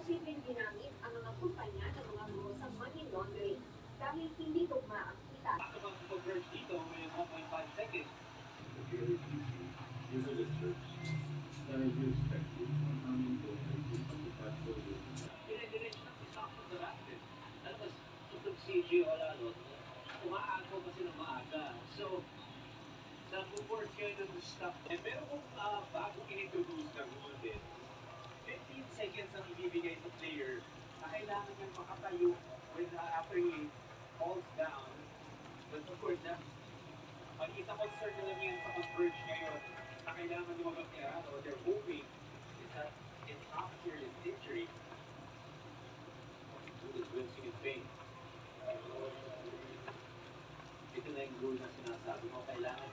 posibleng ginamit ang mga kumpanya ng mga guro sa money laundering dahil hindi tugma ang kita. Ako bang converge dito may 1.5 seconds? Very easy. You know the church. Very respected. How many daughters you have to pass over? Dire-diretso lang si Stockton sa basket. Tapos, itong si G. Olalo, umaago kasi ng maaga. So, nag-force kayo ng stop. Pero kung bago in-introduce ng rule din, 15 seconds ang ibibigay sa player na kailangan niyang makatayo when after he falls down. But of course, ang isa concern na lang yan sa converge ngayon na kailangan niyo mag-era or they're hoping is that it's not a serious injury. Who is rinsing his face? Ito na yung rule na sinasabi mo, kailangan